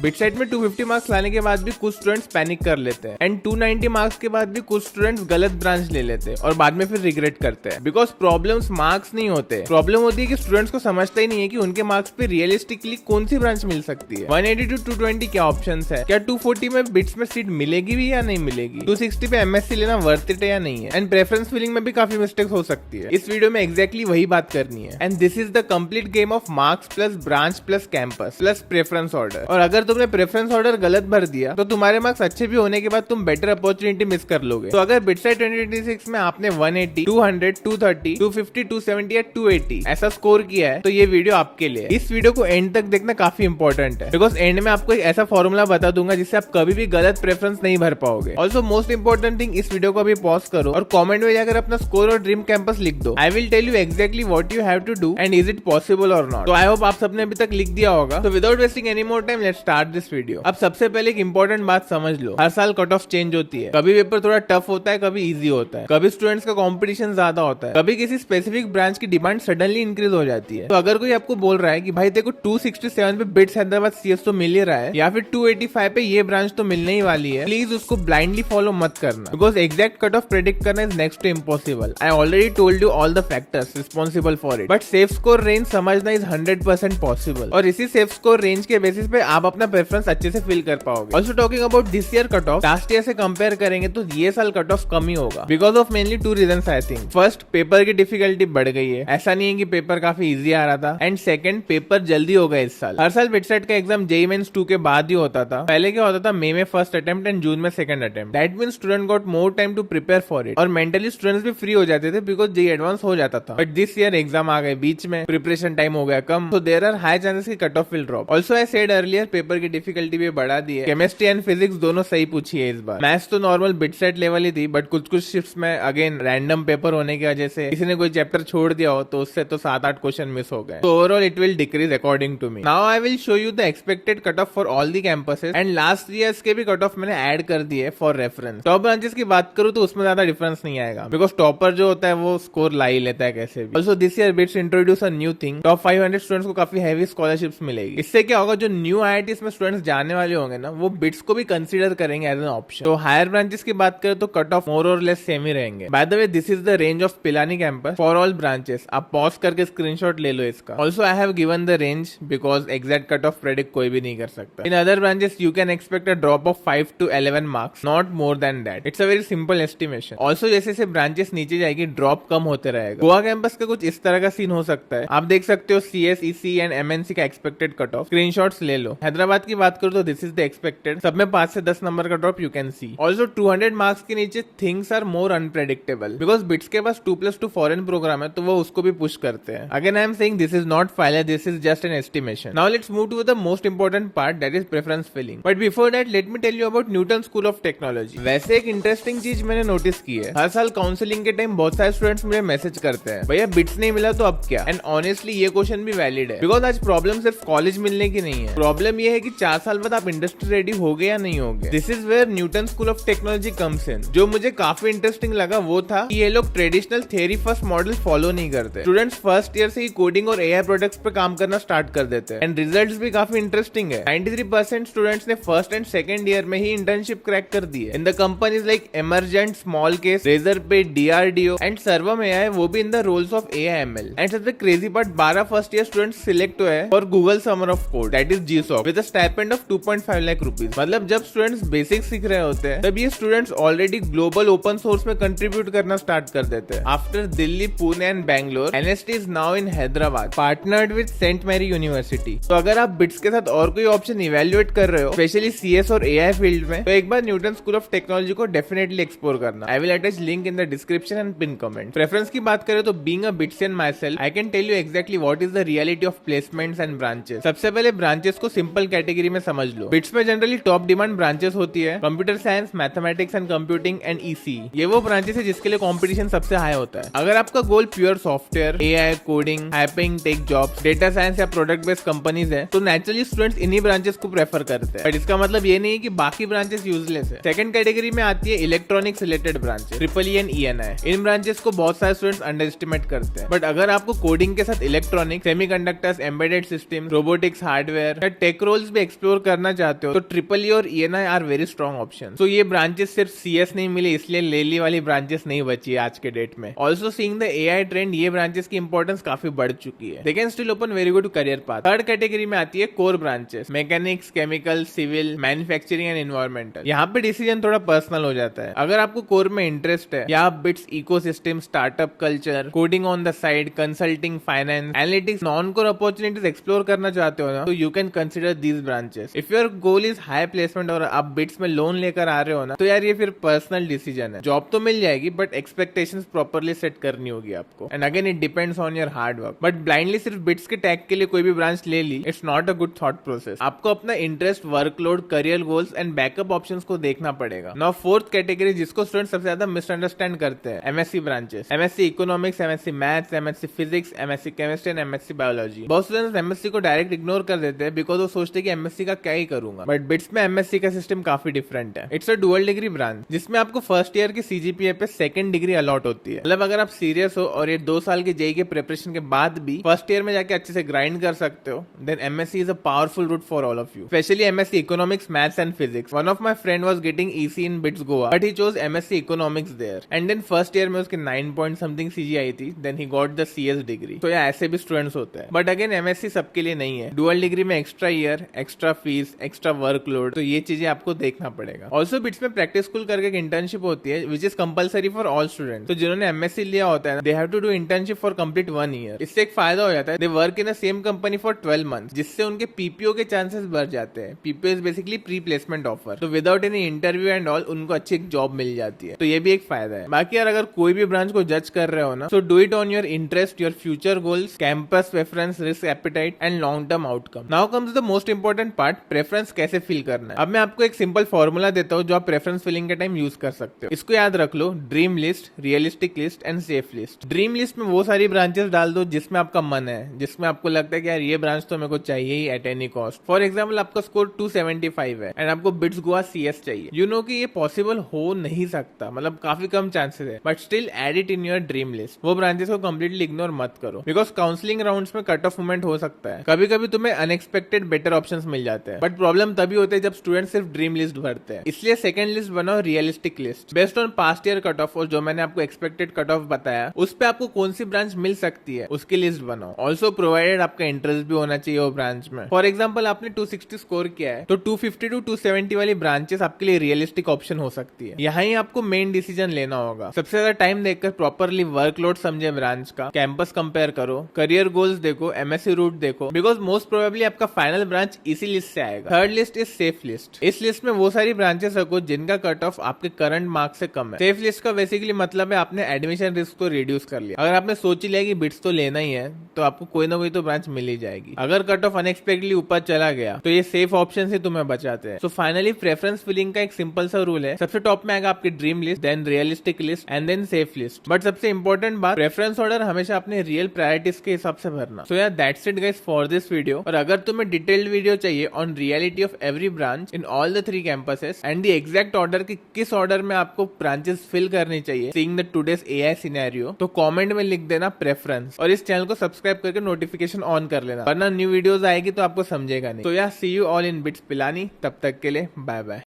बिटसाइट में 250 मार्क्स लाने के बाद भी कुछ स्टूडेंट्स पैनिक कर लेते हैं एंड 290 मार्क्स के बाद भी कुछ स्टूडेंट्स गलत ब्रांच ले लेते हैं और बाद में फिर रिग्रेट करते हैं। बिकॉज प्रॉब्लम्स मार्क्स नहीं होते, प्रॉब्लम होती है कि स्टूडेंट्स को समझता ही नहीं है कि उनके मार्क्स पे रियलिस्टिकली कौन सी ब्रांच मिल सकती है। 180 टू 220 क्या ऑप्शंस है, क्या 240 में बिट्स में सीट मिलेगी भी या नहीं मिलेगी, 260 पे एमएससी लेना वर्थ इट है या नहीं है, एंड प्रेफरेंस फिलिंग में भी काफी मिस्टेक्स हो सकती है। इस वीडियो में एग्जैक्टली वही बात करनी है and this is the complete game of marks plus branch plus campus plus preference order. और अगर तुमने प्रेफरेंस ऑर्डर गलत भर दिया तो तुम्हारे मार्क्स अच्छे भी होने के बाद तुम बेटर अपॉर्चुनिटी मिस कर लोगे। तो अगर बिटसाइट 2026 में आपने 180, 200, 230, 250, 270 या 280 ऐसा स्कोर किया है तो ये वीडियो आपके लिए। इस वीडियो को एंड तक देखना काफी इंपॉर्टेंट है बिकॉज एंड में आपको एक ऐसा फॉर्मूला बता दूंगा जिससे आप कभी भी गलत प्रेफरेंस नहीं भर पाओगे। ऑल्सो मोस्ट इंपॉर्टेंट थिंग, इस वीडियो को अभी पॉज करो और कमेंट में जाकर अपना स्कोर और ड्रीम कैंपस लिख दो। I will tell you exactly what you have to do and is it possible और नॉट। तो आई होप आप सबने अभी तक लिख दिया होगा। तो without wasting any more time let's start this video. अब सबसे पहले एक इंपॉर्टेंट बात समझ लो, हर साल कट ऑफ चेंज होती है। कभी पेपर थोड़ा टफ होता है, कभी इजी होता है, कभी स्टूडेंट्स का कंपटीशन ज्यादा होता है, कभी किसी स्पेसिफिक ब्रांच की डिमांड सडनली इंक्रीज हो जाती है। तो अगर कोई आपको बोल रहा है कि भाई देखो 267 पे बिट्स हैदराबाद सीएस तो मिल ही रहा है या फिर 285 पे ये ब्रांच तो मिलने ही वाली है, प्लीज उसको ब्लाइंडली फॉलो मत करना because exact cut off predict करना is next to impossible. I already told you all the factors responsible for it, but safe score range समझना इज 100% पॉसिबल और इसी सेफ स्कोर रेंज के basis पे आप अपना प्रेफरेंस अच्छे से फिल कर पाओगे। Also talking about this year cut off, last year से कंपेयर करेंगे तो ये साल कट ऑफ कम ही होगा because of mainly 2 reasons I think. First, paper की डिफिकल्टी बढ़ गई है, ऐसा नहीं है कि पेपर काफी इजी आ रहा था, एंड सेकंड, पेपर जल्दी हो गया इस साल। हर साल बिटसाइट का एग्जाम जेईई मेंस 2 के बाद ही होता था। पहले क्या होता था, मई में फर्स्ट अटेम्प्ट एंड जून में second attempt. That means student got more time to prepare for it और मेंटली स्टूडेंट्स भी फ्री हो जाते थे बिकॉज जेईई एडवांस हो जाता था। बट दिस ईयर एग्जाम आ गए बीच में, प्रिपरेशन टाइम हो गया कम, so there are high chances कि cut off will drop. Also I said earlier, paper की डिफिकल्टी भी बढ़ा दी है। केमिस्ट्री एंड फिजिक्स दोनों सही पूछी है इस बार। मैथ्स तो नॉर्मल बिटसाइट लेवल ही थी बट कुछ शिफ्ट्स में अगेन रैंडम पेपर होने की वजह से किसी ने कोई चैप्टर छोड़ दिया हो तो उससे तो 7-8 क्वेश्चन मिस हो गए। तो overall it will decrease according to me. Now I will show you the expected cut off for all the campuses and last years के भी कट ऑफ मैंने ऐड कर दिए फॉर रेफरेंस। टॉप ब्रांचेस की बात करूं तो उसमें ज्यादा डिफरेंस नहीं आएगा बिकॉज टॉपर जो होता है वो स्कोर ला ही लेता है कैसे भी। Also this year bits introduce a new thing, top 500 students को काफी हैवी स्कॉलरशिप्स मिलेगी। इससे क्या होगा, जो न्यू आईआईटीज में स्टूडेंट्स जाने वाले होंगे ना वो बिट्स को भी कंसीडर करेंगे एज एन ऑप्शन। तो हायर ब्रांचेस की बात करें तो कट ऑफ मोर और लेस सेम ही रहेंगे। By the way this is the range of Pilani campus for all branches. आप पॉज करके स्क्रीनशॉट ले लो इसका। Also I have given the range because exact cut off predict कोई भी नहीं कर सकता। In other branches you can expect a drop of 5 to 11 marks, not more than that. It's a very simple estimation. Also जैसे जैसे branches नीचे जाएगी drop कम होते रहेगा। गोवा कैंपस का कुछ इस तरह का सीन हो सकता है। आप देख सकते हो CS, EC एंड MNC का एक्सपेक्टेड कट ऑफ, स्क्रीनशॉट्स ले लो। हैदराबाद की बात करो तो दिस इज द एक्सपेक्टेड, सब में 5 से 10 नंबर का drop you can see. Also 200 marks के नीचे things are more unpredictable because BITS के पास 2+2 फॉरेन प्रोग्राम है तो वो उसको भी पुश करते हैं। Again I am saying this is not final, this is just an estimation. Now let's move to the most important part, that is preference filling. But before that let me tell you about Newton School of Technology. वैसे एक interesting चीज मैंने notice की है, हर साल counselling के time बहुत सारे स्टूडेंट्स मुझे मैसेज करते हैं भैया बिट्स नहीं मिला तो अब क्या। एंड ऑनेस्टली ये क्वेश्चन भी वैलिड है बिकॉज आज प्रॉब्लम सिर्फ कॉलेज मिलने की नहीं है, प्रॉब्लम ये है कि 4 साल बाद आप इंडस्ट्री रेडी हो गए या नहीं हो गए। This is where Newton School of Technology comes in. जो मुझे काफी इंटरेस्टिंग लगा वो था कि ये लोग traditional theory first model follow नहीं करते। स्टूडेंट्स फर्स्ट ईयर से ही कोडिंग और AI प्रोडक्ट्स पे काम करना स्टार्ट कर देते हैं एंड रिजल्ट्स भी काफी इंटरेस्टिंग है। 93% स्टूडेंट्स ने फर्स्ट एंड सेकंड ईयर में ही इंटर्नशिप क्रैक कर दी है in the companies like Emergent, Smallcase, Razorpay, DRDO and Sarvam AI, वो भी in the roles of AI/ML। And सबसे crazy part, 12 first year students select हुए हैं for Google Summer of Code that is GSOC with a stipend of 2.5 lakh rupees. मतलब जब students basic सीख रहे होते हैं तब ये students already global open source में कंट्रीब्यूट करना स्टार्ट कर देते हैं। After Delhi, Pune and Bangalore, NST is now in Hyderabad, partnered with Saint Mary University. तो अगर आप बिट्स के साथ और कोई ऑप्शन इवेल्युएट कर रहे हो स्पेशली CS और AI फील्ड में, तो एक बार न्यूटन स्कूल ऑफ टेक्नोलॉजी को डेफिनेटली एक्सप्लोर करना। I will attach link in the description and pin comment. Preference की बात करें तो being a Bitsian myself I can tell you exactly what is the reality of placements and branches. सबसे पहले branches को simple category में समझ लो। बिट्स में जनरली टॉप डिमांड ब्रांचेस होती है computer science, mathematics and computing and EC। ये वो ब्रांचेस है जिसके लिए कंपटीशन सबसे हाई होता है। अगर आपका goal pure software, AI, coding, high paying tech jobs, data science या प्रोडक्ट बेस्ड कंपनीज है तो नेचुरली स्टूडेंट्स इन्हीं ब्रांचेस को प्रेफर करते हैं। बट इसका मतलब ये नहीं कि बाकी ब्रांचेस यूजलेस है। सेकंड कैटेगरी में आती है electronics related branches, EEE and ENI। इन ब्रांचेस को बहुत सारे स्टूडेंट्स अंडर एस्टिमेट करते हैं। बट अगर आपको कोडिंग के साथ electronics, semiconductors, embedded system, robotics, hardware या टेक रोल्स भी एक्सप्लोर करना चाहते हो तो ट्रिपल ई और ENI are very strong option. तो ये ब्रांचेस सिर्फ CS नहीं मिले इसलिए लेली वाली ब्रांचेस नहीं बची है आज के डेट में। Also seeing the AI trend, ये ब्रांचेस की इंपॉर्टेंस काफी बढ़ चुकी है। They can still open very good career path. Third category में आती है core branches, mechanics, chemical, civil, manufacturing and environmental. यहाँ पे डिसीजन थोड़ा पर्सनल हो जाता है। अगर आपको कोर में इंटरेस्ट है या आप bits ecosystem, startup culture, coding on the side, consulting, finance, analytics, non core opportunities explore करना चाहते हो ना, तो you can consider these branches. If your goal is high placement और आप बिट्स में लोन लेकर आ रहे हो ना, तो यार ये फिर पर्सनल डिसीजन है। जॉब तो मिल जाएगी बट एक्सपेक्टेशंस प्रॉपर्ली सेट करनी होगी आपको। And again it depends on your hard work. But blindly सिर्फ बिट्स के टैग के लिए कोई भी ब्रांच ले ली, it's not a good thought process. आपको अपना interest, workload, career goals and backup options को देखना पड़ेगा। नाउ फोर्थ कैटेगरी जिसको स्टूडेंट सबसे ज्यादा मिसअंडरस्टैंड करते हैं, MSc branches. MSc economics, MSc maths, MSc physics, MSc chemistry and MSc biology. बहुत स्टूडेंट्स MSc को डायरेक्ट इग्नोर कर देते हैं बिकॉज वो सोचते हैं कि MSc का क्या ही करूंगा। बट बिट्स में MSc का सिस्टम काफी डिफरेंट है। It's a dual degree branch जिसमें आपको फर्स्ट ईयर के CGPA पे सेकंड डिग्री अलॉट होती है। मतलब अगर आप सीरियस हो और ये 2 साल के JEE के प्रिपरेशन के बाद भी फर्स्ट ईयर में जाके अच्छे से ग्राइंड कर सकते हो, then MSc is a powerful route for all of you, specially MSc economics, maths and physics. One of my friend was getting EC in BITS Goa but he chose MSc economics there and then first year में उसके 9 point something CG आई थी, then he got the CS degree. तो या ऐसे भी students होते हैं। बट अगेन MSc सबके लिए नहीं है। डुअल डिग्री में extra year, extra fees, extra workload, तो ये चीजें आपको देखना पड़ेगा। ऑल्सो बिट्स में प्रैक्टिस स्कूल करके एक इंटर्नशिप होती है which is compulsory for all student. तो जिन्होंने MSc लिया होता है, they have to do internship for complete 1 year. इससे एक फायदा हो जाता है, they work in the same company for 12 months, जिससे उनके PPO के चांसेस बढ़ जाते हैं। PPO is basically pre placement offer. तो without any interview and all उनको अच्छी एक जॉब मिल जाती है। तो ये भी एक फायदा है। बाकी यार अगर कोई भी ब्रांच को जज कर रहे हो ना, so do it on your interest, your future goals, campus preference, risk appetite and long term outcome. Now comes the most important part, preference कैसे फिल करना है। अब मैं आपको एक सिंपल फॉर्मूला देता हूँ जो आप प्रेफरेंस फिलिंग के टाइम यूज कर सकते हो। इसको याद रख लो, dream list, realistic list and safe list. Dream list में वो सारी ब्रांचेस डाल दो जिसमें आपका मन है, जिसमें आपको लगता है कि यार ये ब्रांच तो मेरे को चाहिए ही at any cost. For example आपका स्कोर 275 है एंड आपको बिट्स गोवा CS चाहिए। यू नो कि ये पॉसिबल हो नहीं सकता, मतलब काफी कम चांसेस है, but still add it in your dream list. वो ब्रांचेस को कंप्लीटली इग्नोर मत करो बिकॉज काउंसलिंग राउंड्स में कट ऑफ मूवमेंट हो सकता है। कभी कभी तुम्हें अनएक्सपेक्टेड बेटर ऑप्शंस मिल जाते हैं, बट प्रॉब्लम तभी होते हैं जब स्टूडेंट सिर्फ ड्रीम लिस्ट भरते हैं। इसलिए सेकंड लिस्ट बनाओ, realistic list, based on past year cut of और जो मैंने आपको एक्सपेक्टेड कट ऑफ बताया उस पे आपको कौन सी ब्रांच मिल सकती है उसकी लिस्ट बनाओ। ऑल्सो प्रोवाइडेड आपका इंटरेस्ट भी होना चाहिए वो ब्रांच में। फॉर एग्जाम्पल आपने 260 स्कोर किया है तो 250 to 270 वाली ब्रांचेस आपके लिए रियलिस्टिक ऑप्शन हो सकती है। यहाँ ही आपको मेन डिसीजन लेना होगा। सबसे ज्यादा टाइम देखकर प्रॉपरली वर्कलोड समझे ब्रांच का, कैंपस कंपेयर करो, करियर गोल्स देखो, MSc रूट देखो, बिकॉज मोस्ट प्रोबेबली आपका फाइनल ब्रांच इसी लिस्ट से आएगा। Third list is safe list. इस लिस्ट में वो सारी ब्रांचेस रखो जिनका कट ऑफ आपके करंट मार्क्स से कम है। सेफ लिस्ट का बेसिकली मतलब है आपने एडमिशन रिस्क को रिड्यूस कर लिया। अगर आपने सोच ही लिया कि बिट्स तो लेना ही है तो आपको कोई ना कोई तो ब्रांच मिल ही जाएगी। अगर कट ऑफ अनएक्सपेक्टेडली ऊपर चला गया तो ये सेफ ऑप्शन से तुम्हें बचाते हैं। सो फाइनली प्रेफरेंस फिलिंग का एक सिंपल सा रूल है, सबसे टॉप में आएगा आपकी dream list, then realistic list and then safe list. But सबसे इंपॉर्टेंट बात, प्रेफरेंस ऑर्डर हमेशा अपने रियल प्रायोरिटीज के हिसाब से भरना। सो यार that's it guys for this video. और अगर तुम्हें डिटेल्ड वीडियो चाहिए on reality of every branch in all the 3 campuses and the exact order की किस ऑर्डर में आपको ब्रांचेस फिल करनी चाहिए seeing the today's AI scenario, तो कमेंट में लिख देना प्रेफरेंस और इस चैनल को सब्सक्राइब करके नोटिफिकेशन ऑन कर लेना, वरना न्यू वीडियोस आएगी तो आपको समझेगा नहीं। तो यार see you all in BITS Pilani, तब तक के लिए बाय बाय।